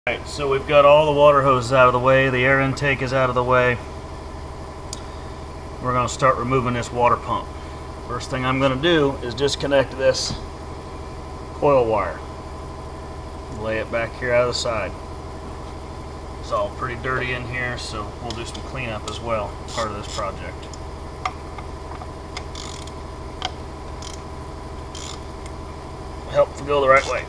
Alright, so we've got all the water hoses out of the way, the air intake is out of the way. We're going to start removing this water pump. First thing I'm going to do is disconnect this coil wire. Lay it back here out of the side. It's all pretty dirty in here, so we'll do some cleanup as well, part of this project. Help to go the right way.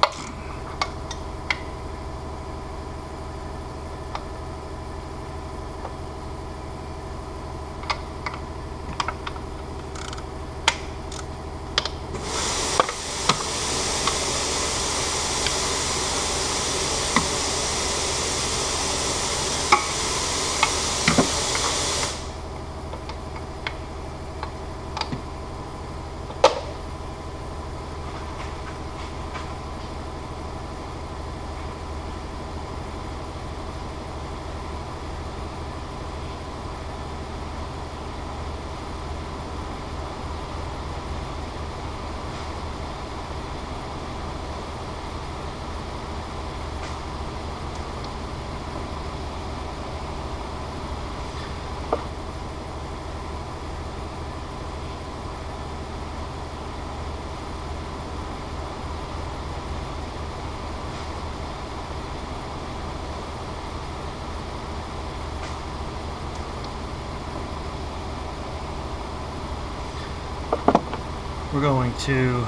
We're going to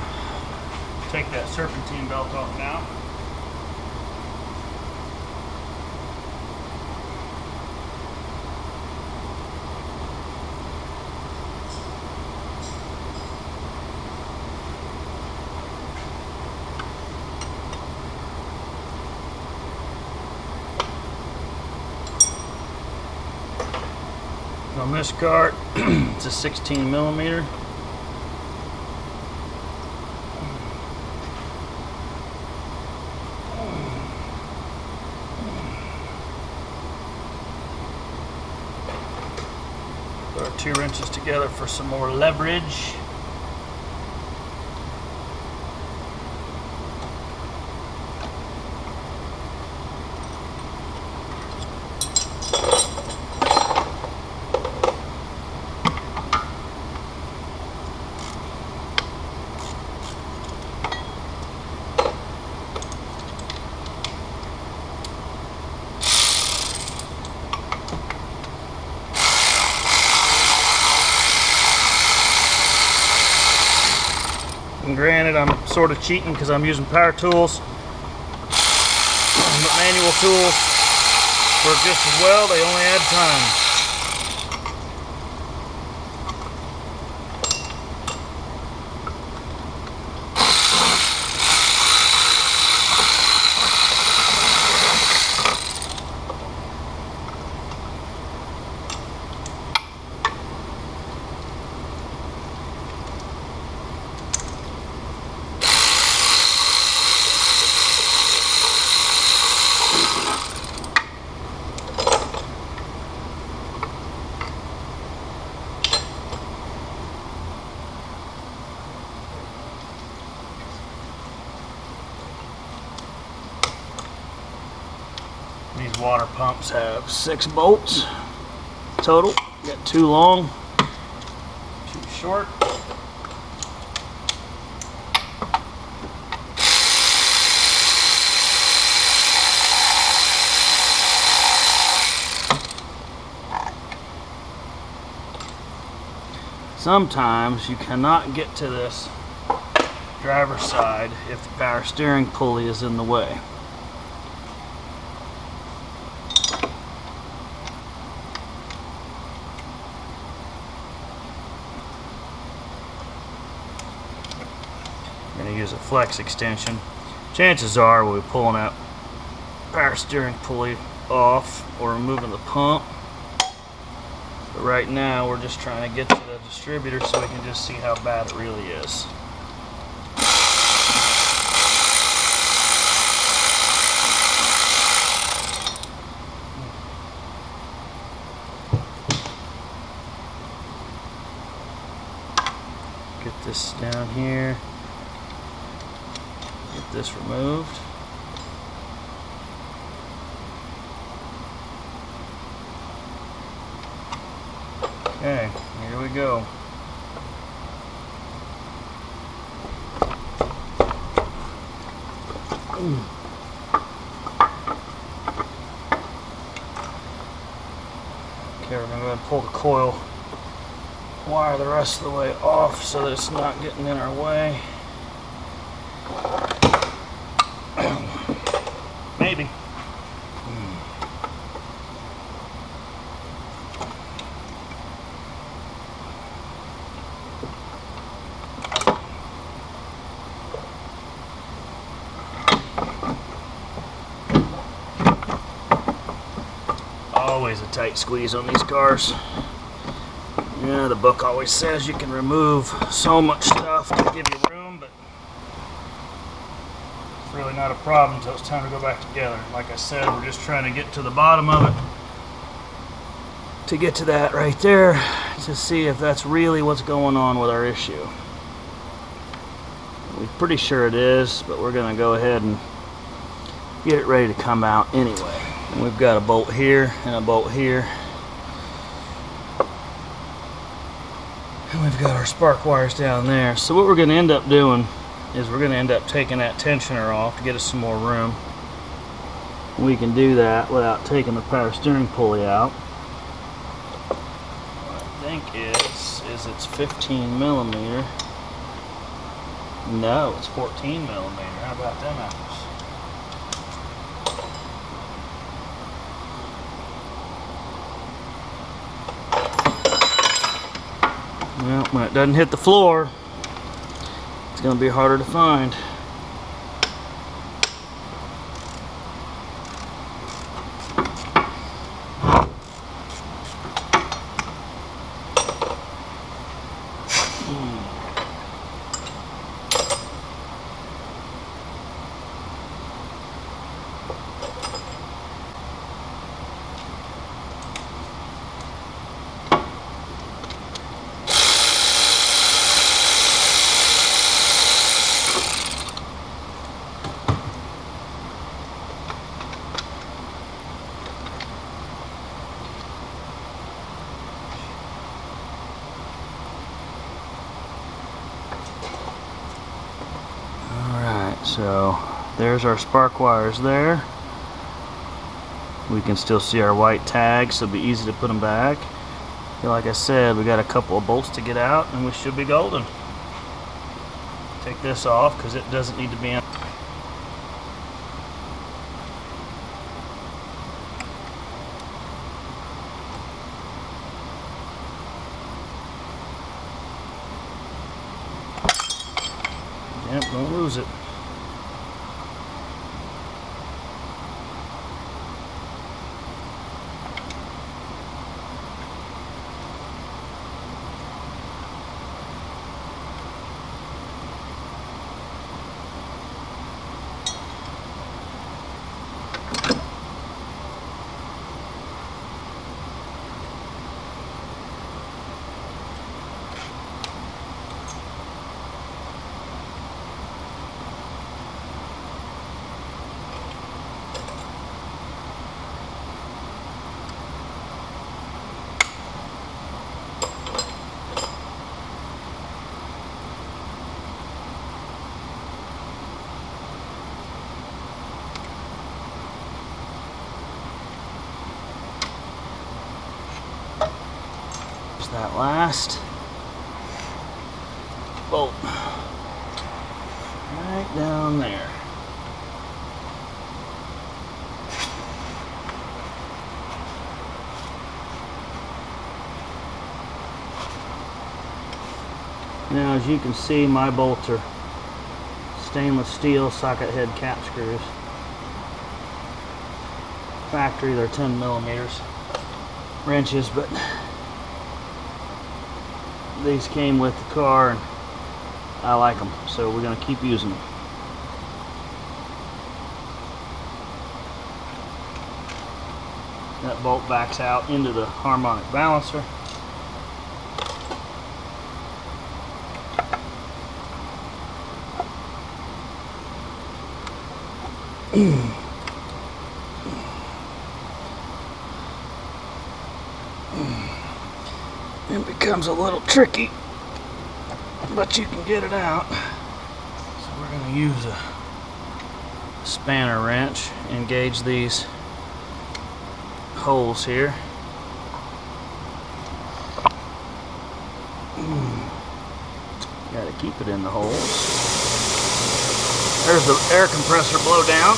take that serpentine belt off now. On this cart, it's a 16 millimeter. Put our 2 wrenches together for some more leverage. And granted, I'm sort of cheating because I'm using power tools, but manual tools work just as well. They only add time. These water pumps have 6 bolts total. Got 2 long, 2 short. Sometimes you cannot get to this driver's side if the power steering pulley is in the way. I'm going to use a flex extension. Chances are we'll be pulling that power steering pulley off or removing the pump. But right now we're just trying to get to the distributor so we can just see how bad it really is. Get this down here. Get this removed. Okay, here we go. Okay, we're going to go ahead and pull the coil wire the rest of the way off so that it's not getting in our way. Maybe. Always a tight squeeze on these cars. Yeah, the book always says you can remove so much stuff to give you room, but it's really not a problem until it's time to go back together. Like I said, we're just trying to get to the bottom of it, to get to that right there, to see if that's really what's going on with our issue. We're pretty sure it is, but we're going to go ahead and get it ready to come out anyway. And we've got a bolt here and a bolt here. And we've got our spark wires down there. So what we're going to end up doing is we're going to end up taking that tensioner off to get us some more room. We can do that without taking the power steering pulley out. What I think is it's 15 millimeter. No, it's 14 millimeter. How about them apples? Well, when it doesn't hit the floor, it's going to be harder to find. So there's our spark wires there. We can still see our white tags, so it'll be easy to put them back. Like I said, we got a couple of bolts to get out and we should be golden. Take this off because it doesn't need to be in. Yep, don't lose it. That last bolt right down there. Now, as you can see, my bolts are stainless steel socket head cap screws. Factory, they're 10 millimeters wrenches, but these came with the car and I like them, so we're going to keep using them. That bolt backs out into the harmonic balancer. becomes a little tricky, but you can get it out. So we're going to use a spanner wrench, engage these holes here. Got to keep it in the holes. There's the air compressor blow down.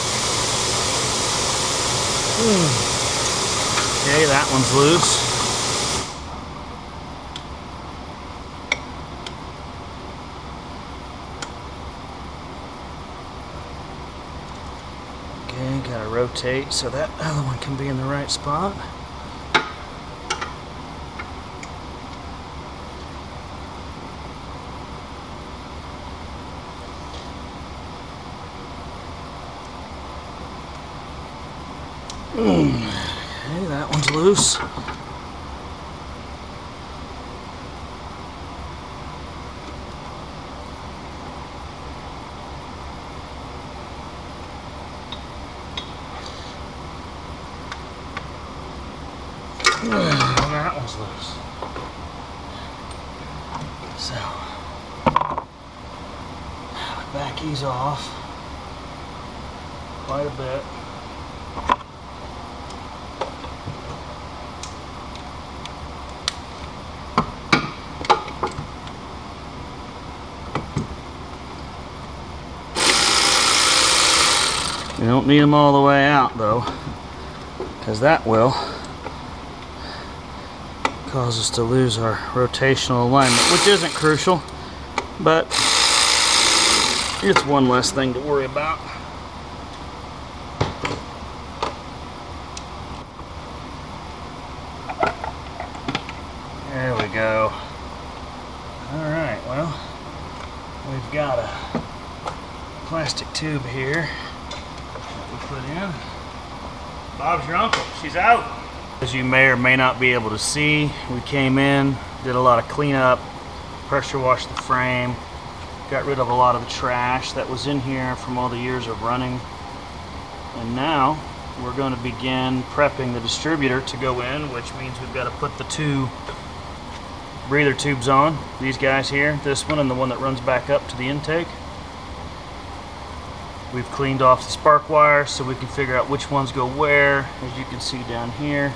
Okay, that one's loose. Okay, gotta rotate so that other one can be in the right spot. Okay, that one's loose. That one's loose. So, back these off quite a bit. You don't need them all the way out though, because that will cause us to lose our rotational alignment, which isn't crucial, but it's one less thing to worry about. There we go. Alright, well, we've got a plastic tube here that we put in. Bob's your uncle. She's out. As you may or may not be able to see, we came in, did a lot of cleanup, pressure washed the frame, got rid of a lot of the trash that was in here from all the years of running. And now we're going to begin prepping the distributor to go in, which means we've got to put the two breather tubes on. These guys here, this one and the one that runs back up to the intake. We've cleaned off the spark wires so we can figure out which ones go where. As you can see down here,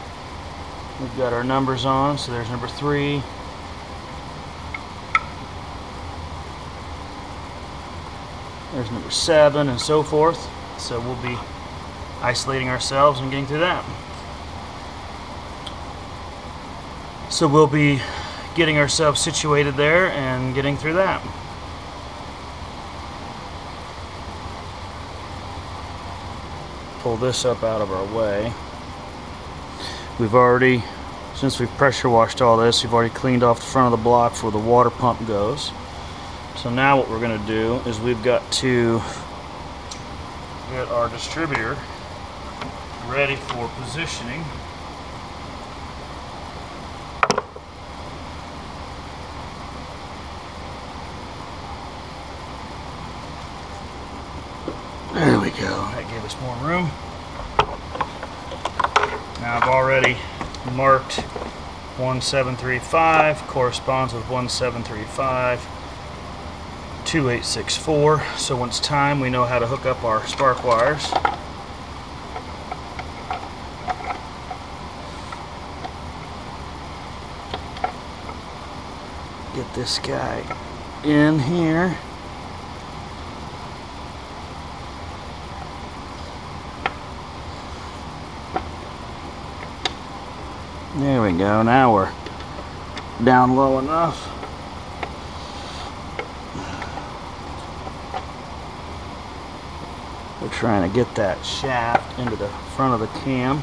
we've got our numbers on. So there's number 3. There's number 7 and so forth. So we'll be isolating ourselves and getting through that. So we'll be getting ourselves situated there and getting through that. Pull this up out of our way. We've already, since we've pressure washed all this, we've already cleaned off the front of the block where the water pump goes. So now what we're going to do is we've got to get our distributor ready for positioning. There we go. That gave us more room. Now I've already marked 1735 corresponds with 1735 2864. So when it's time, we know how to hook up our spark wires. Get this guy in here. There we go. Now we're down low enough. We're trying to get that shaft into the front of the cam.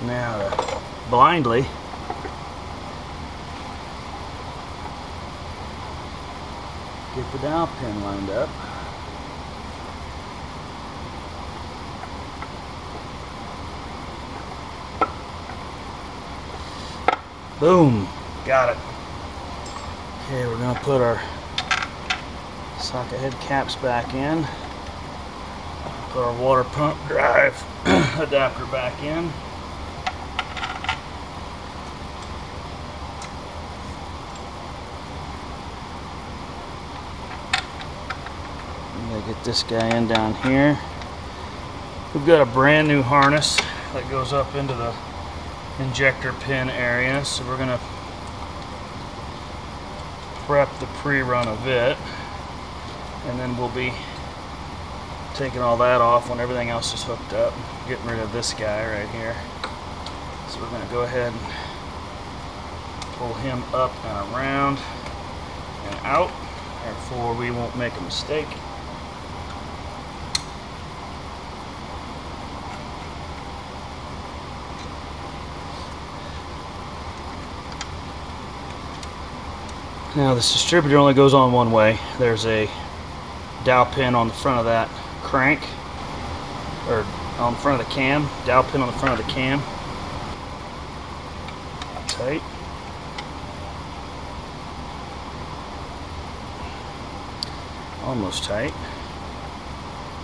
Now to blindly get the dowel pin lined up. Boom, got it. Okay, we're gonna put our socket head caps back in. Put our water pump drive adapter back in. I'm gonna get this guy in down here. We've got a brand new harness that goes up into the injector pin area, so we're gonna prep the pre-run of it, and then we'll be taking all that off when everything else is hooked up, getting rid of this guy right here. So we're going to go ahead and pull him up and around and out, therefore we won't make a mistake. Now this distributor only goes on one way. There's a dowel pin on the front of that crank, or on the front of the cam, dowel pin on the front of the cam. Tight. Almost tight.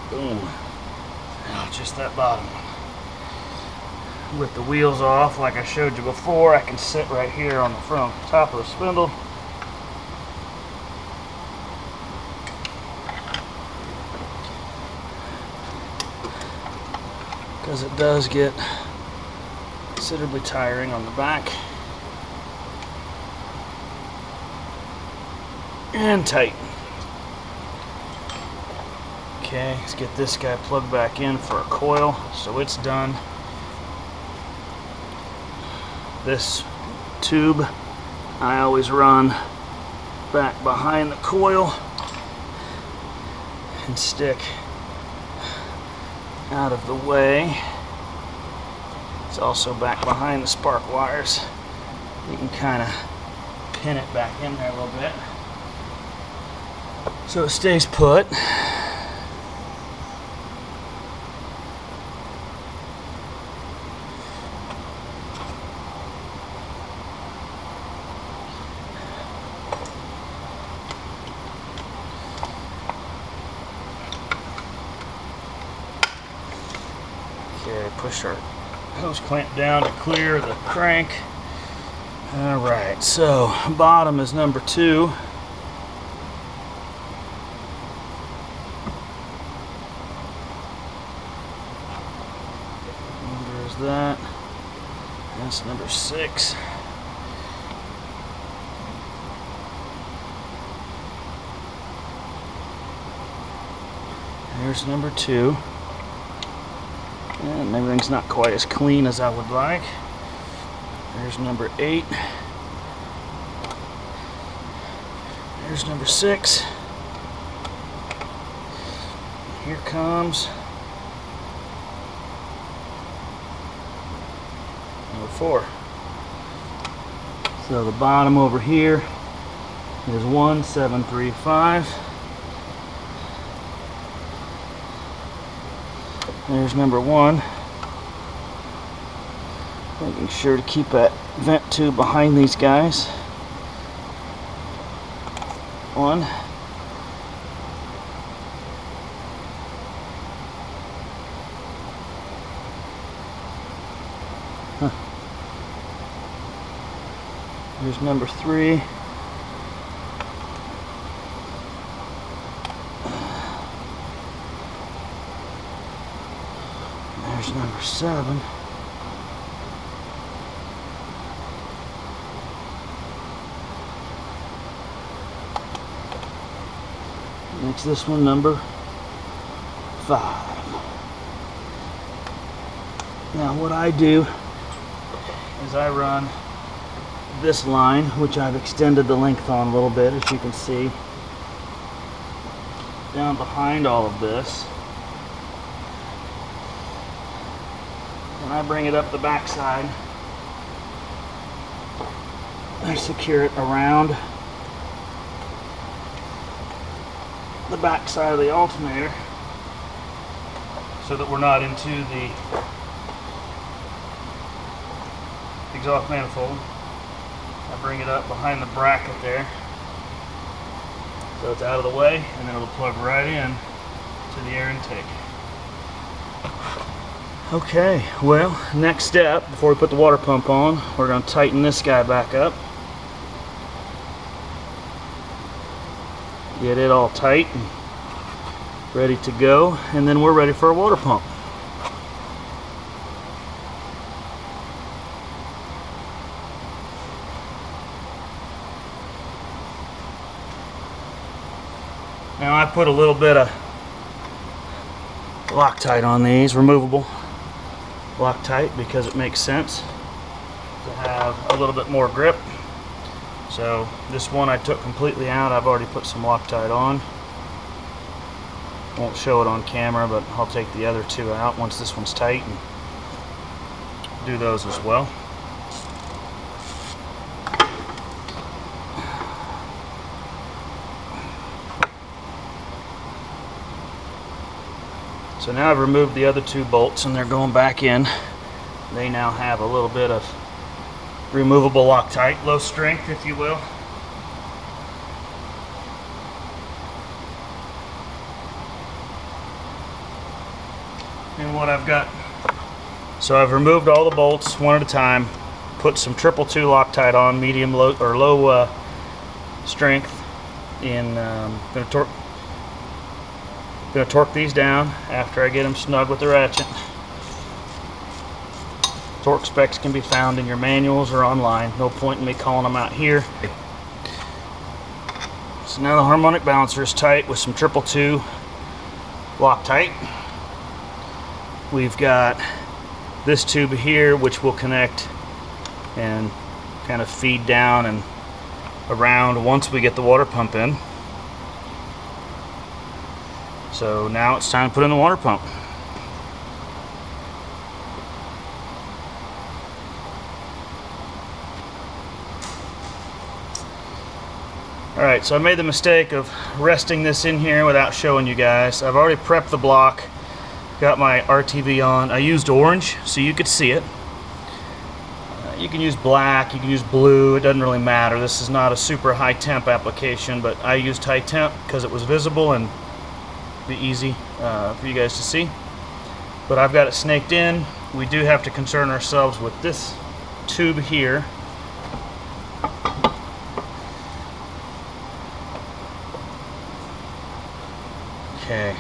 Boom. Now just that bottom one. With the wheels off, like I showed you before, I can sit right here on the front top of the spindle. Because it does get considerably tiring on the back. And tight. Okay, let's get this guy plugged back in for a coil, so it's done. This tube I always run back behind the coil and stick out of the way. It's also back behind the spark wires. You can kind of pin it back in there a little bit so it stays put. Okay, push our hose clamp down to clear the crank. Alright, so bottom is number 2. There's that. That's number 6. There's number 2. And everything's not quite as clean as I would like. There's number 8. There's number 6. Here comes number 4. So the bottom over here is 1735. There's number 1. Making sure to keep that vent tube behind these guys. 1. There's number 3. There's number 7. Makes this one number 5. Now what I do is I run this line, which I've extended the length on a little bit, as you can see, down behind all of this. And I bring it up the back side. I secure it around the back side of the alternator so that we're not into the exhaust manifold. I bring it up behind the bracket there, so it's out of the way, and then it'll plug right in to the air intake. Okay, well, next step before we put the water pump on, we're going to tighten this guy back up. Get it all tight and ready to go, and then we're ready for a water pump. Now I put a little bit of Loctite on these, removable Loctite, because it makes sense to have a little bit more grip. So this one I took completely out. I've already put some Loctite on. Won't show it on camera, but I'll take the other two out once this one's tight and do those as well. So now I've removed the other two bolts and they're going back in. They now have a little bit of removable Loctite, low strength if you will. And what I've got, so I've removed all the bolts one at a time, put some 222 Loctite on, medium, low, or low strength. Gonna torque these down after I get them snug with the ratchet. Torque specs can be found in your manuals or online. No point in me calling them out here. So now the harmonic balancer is tight with some 222 Loctite. We've got this tube here which will connect and kind of feed down and around once we get the water pump in. So now it's time to put in the water pump. Alright, so I made the mistake of resting this in here without showing you guys. I've already prepped the block, got my RTV on. I used orange so you could see it. You can use black, you can use blue, it doesn't really matter. This is not a super high temp application, but I used high temp because it was visible and be easy for you guys to see. But I've got it snaked in. We do have to concern ourselves with this tube here. Okay,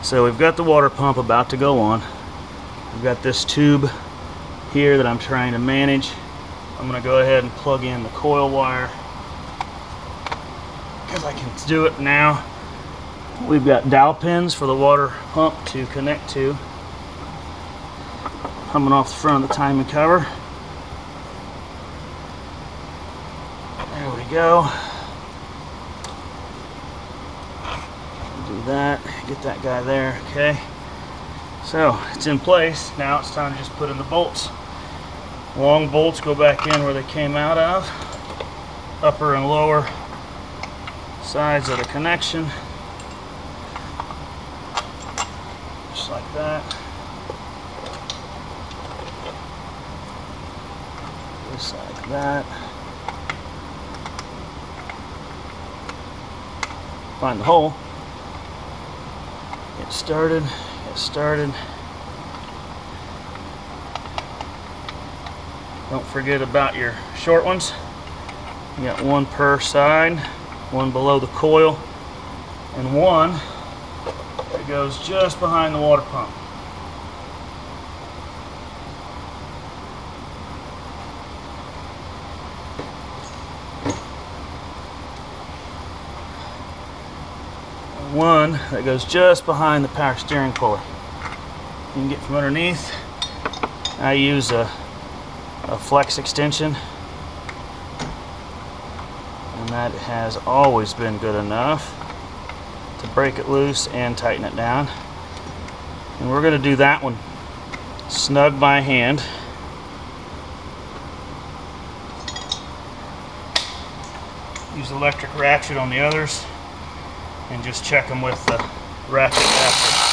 so we've got the water pump about to go on. We've got this tube here that I'm trying to manage. I'm going to go ahead and plug in the coil wire because I can do it now. We've got dowel pins for the water pump to connect to, coming off the front of the timing cover. There we go. Do that, get that guy there. Okay, so it's in place. Now it's time to just put in the bolts. Long bolts go back in where they came out of, upper and lower sides of the connection. Just like that. Just like that. Find the hole. Get started. Get started. Don't forget about your short ones. You got one per side, one below the coil, and one that goes just behind the water pump. And one that goes just behind the power steering pulley. You can get from underneath. I use a flex extension, and that has always been good enough to break it loose and tighten it down. And we're going to do that one snug by hand. Use the electric ratchet on the others and just check them with the ratchet after.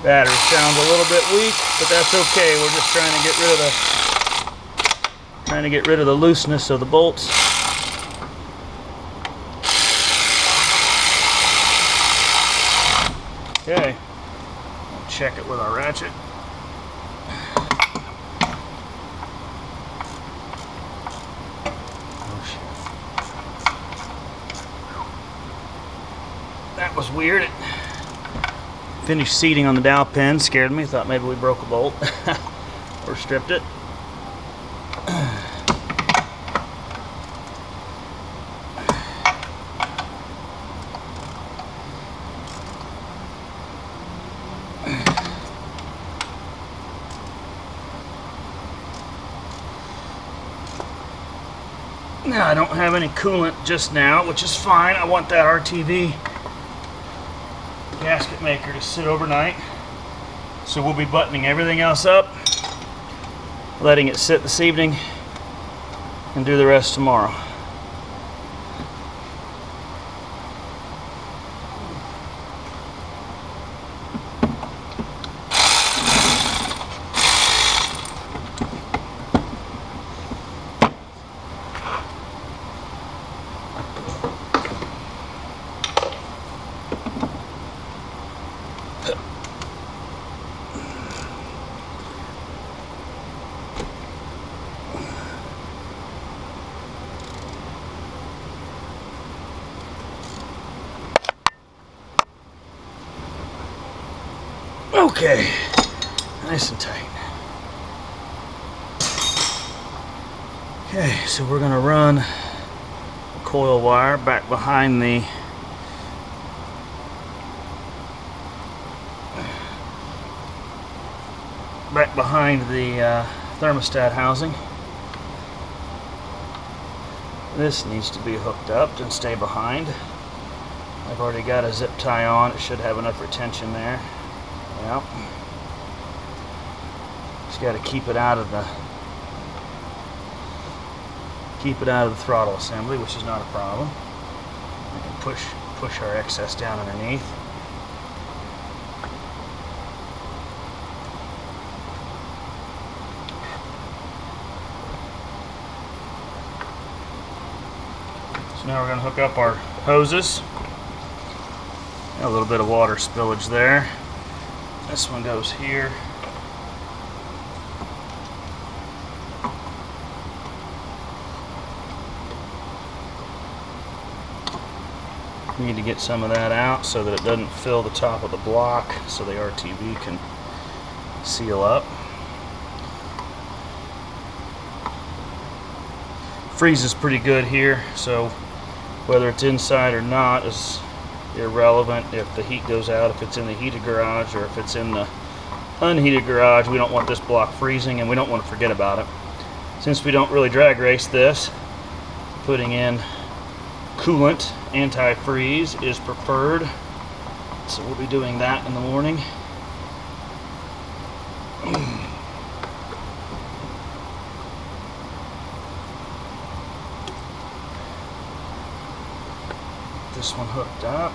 Battery sounds a little bit weak, but that's okay. We're just trying to get rid of the looseness of the bolts. Okay, we'll check it with our ratchet. Oh shit. That was weird. It finished seating on the dowel pin, scared me. Thought maybe we broke a bolt or stripped it. Now I don't have any coolant just now, which is fine. I want that RTV gasket maker to sit overnight. So we'll be buttoning everything else up, letting it sit this evening, and do the rest tomorrow. Okay, nice and tight. Okay, so we're gonna run the coil wire back behind the thermostat housing. This needs to be hooked up and stay behind. I've already got a zip tie on. It should have enough retention there. Yep. Just got to keep it out of the throttle assembly, which is not a problem. We can push our excess down underneath. So now we're going to hook up our hoses. A little bit of water spillage there. This one goes here. We need to get some of that out so that it doesn't fill the top of the block, so the RTV can seal up. Freezes pretty good here, so whether it's inside or not is irrelevant. If the heat goes out, if it's in the heated garage or if it's in the unheated garage, we don't want this block freezing, and we don't want to forget about it. Since we don't really drag race this, putting in coolant, antifreeze is preferred, so we'll be doing that in the morning. This one hooked up.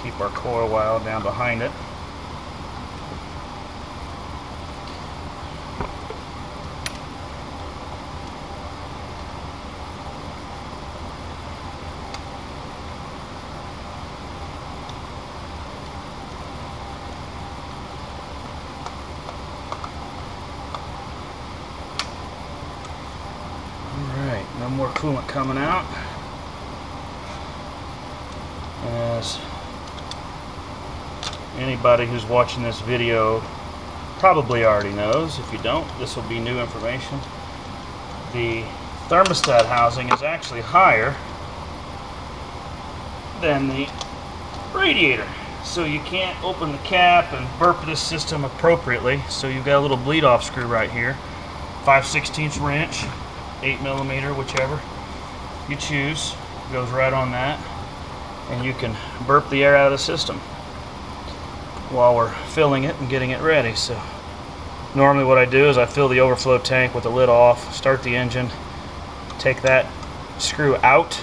Keep our coil wire down behind it. Alright, no more coolant coming out. As anybody who's watching this video probably already knows, if you don't, this will be new information. The thermostat housing is actually higher than the radiator, so you can't open the cap and burp this system appropriately. So you've got a little bleed off screw right here, 5/16 wrench, 8mm, whichever you choose, goes right on that. And you can burp the air out of the system while we're filling it and getting it ready. So normally what I do is I fill the overflow tank with the lid off, start the engine, take that screw out,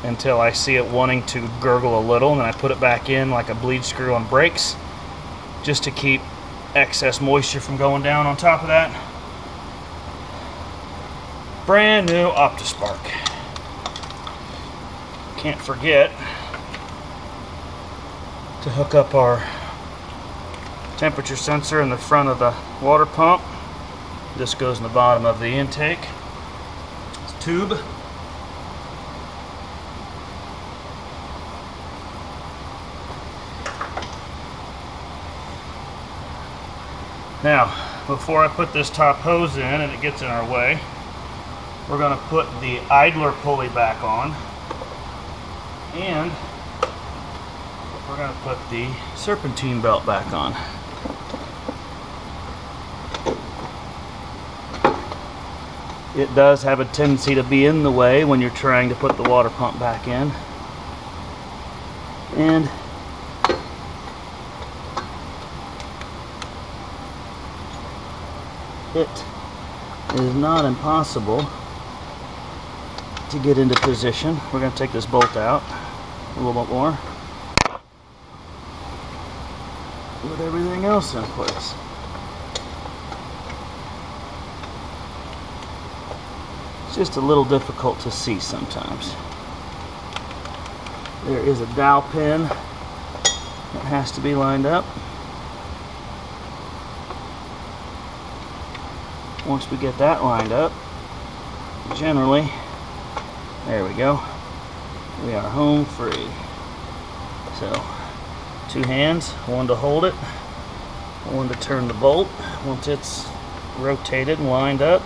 until I see it wanting to gurgle a little, and then I put it back in like a bleed screw on brakes, just to keep excess moisture from going down on top of that. Brand new OPTISPARK. Can't forget to hook up our temperature sensor in the front of the water pump. This goes in the bottom of the intake. It's a tube. Now, before I put this top hose in and it gets in our way, we're going to put the idler pulley back on, and we're going to put the serpentine belt back on. It does have a tendency to be in the way when you're trying to put the water pump back in. And it is not impossible to get into position. We're going to take this bolt out a little bit more with everything else in place. It's just a little difficult to see sometimes. There is a dowel pin that has to be lined up. Once we get that lined up, generally, there we go, we are home free. So, 2 hands, one to hold it, one to turn the bolt once it's rotated and lined up.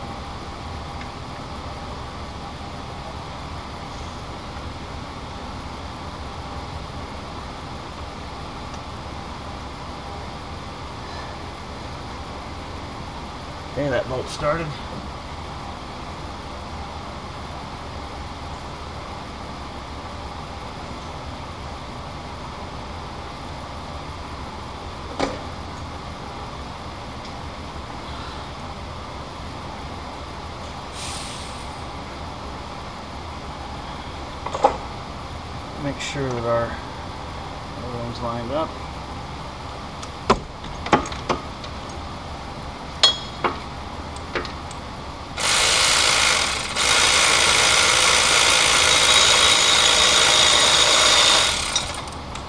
Okay, that bolt started. Make sure that everything's lined up.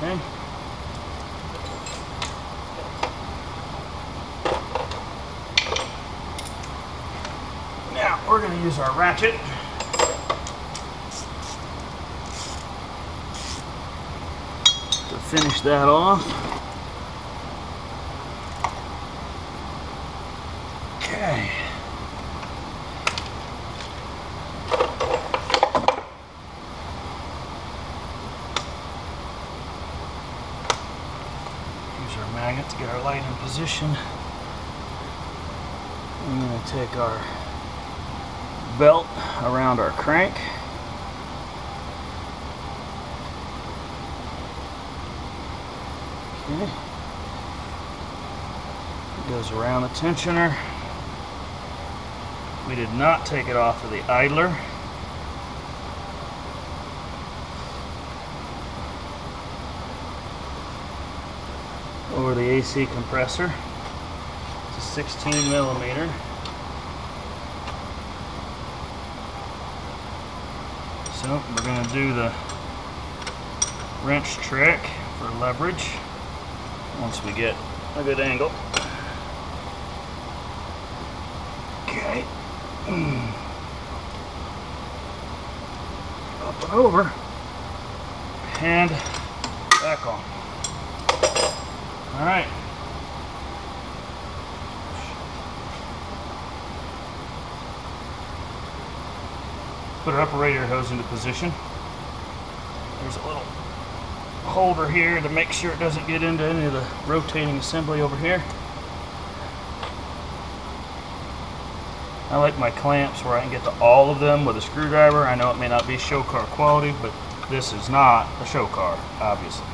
Okay. Now we're going to use our ratchet to finish that off. Okay. Use our magnet to get our light in position. I'm going to take our belt around our crank. Okay. It goes around the tensioner. We did not take it off of the idler. Over the AC compressor. It's a 16 millimeter. So we're going to do the wrench trick for leverage once we get a good angle. Okay. Up and over and back on. All right. Put our upper radiator hose into position. There's a little holder here to make sure it doesn't get into any of the rotating assembly over here. I like my clamps where I can get to all of them with a screwdriver. I know it may not be show car quality, but this is not a show car, obviously.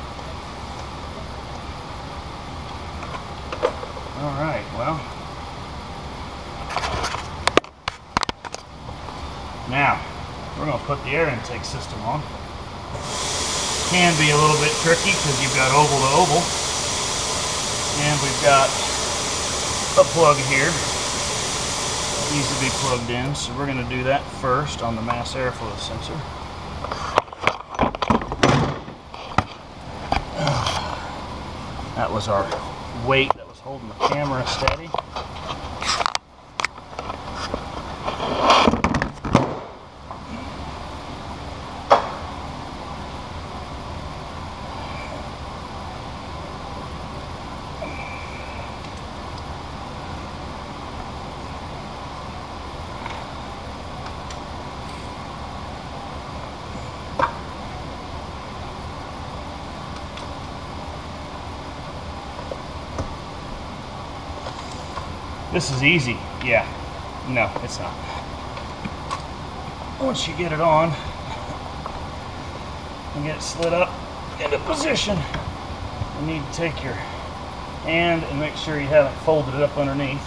Alright, well. Now, we're going to put the air intake system on. Can be a little bit tricky because you've got oval to oval. And we've got a plug here. It needs to be plugged in, so we're going to do that first on the mass airflow sensor. That was our weight that was holding the camera steady. This is easy. Yeah. No, it's not. Once you get it on and get it slid up into position, you need to take your hand and make sure you haven't folded it up underneath.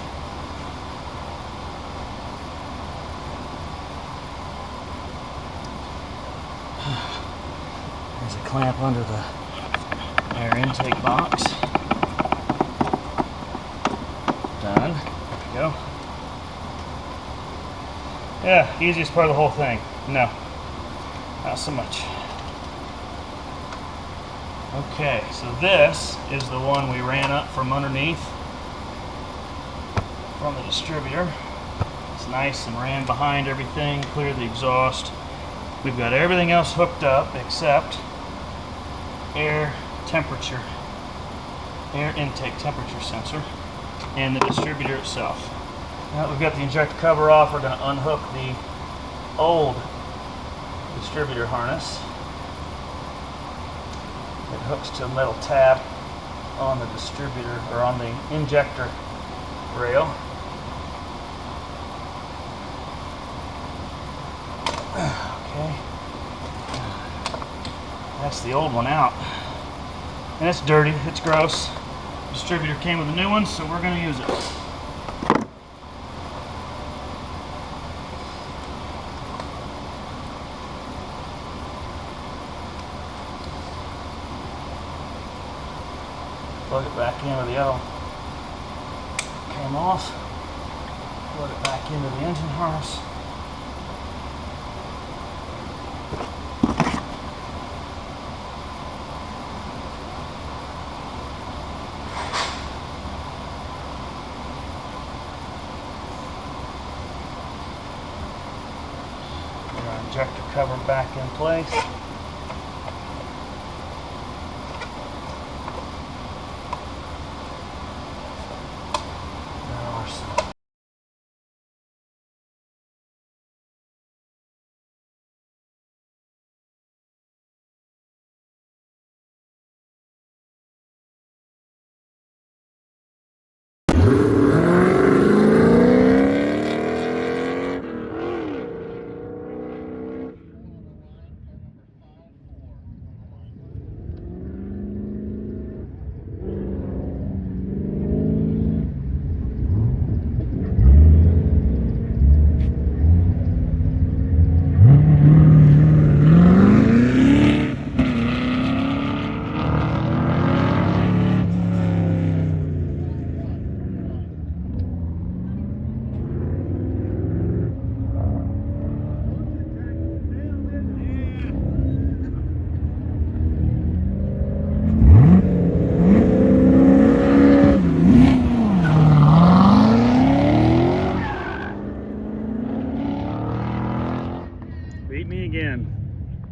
There's a clamp under the air intake box. Done. There we go. Yeah, easiest part of the whole thing. No, not so much. Okay, so this is the one we ran up from underneath from the distributor. It's nice and ran behind everything, cleared the exhaust. We've got everything else hooked up except air temperature, air intake temperature sensor, and the distributor itself. Now that we've got the injector cover off, we're going to unhook the old distributor harness. It hooks to a metal tab on the distributor, or on the injector rail. Okay. That's the old one out. And it's dirty, it's gross. The distributor came with a new one, so we're going to use it. Plug it back in where the other came off. Plug it back into the engine harness. Get our injector cover back in place. Beat me again.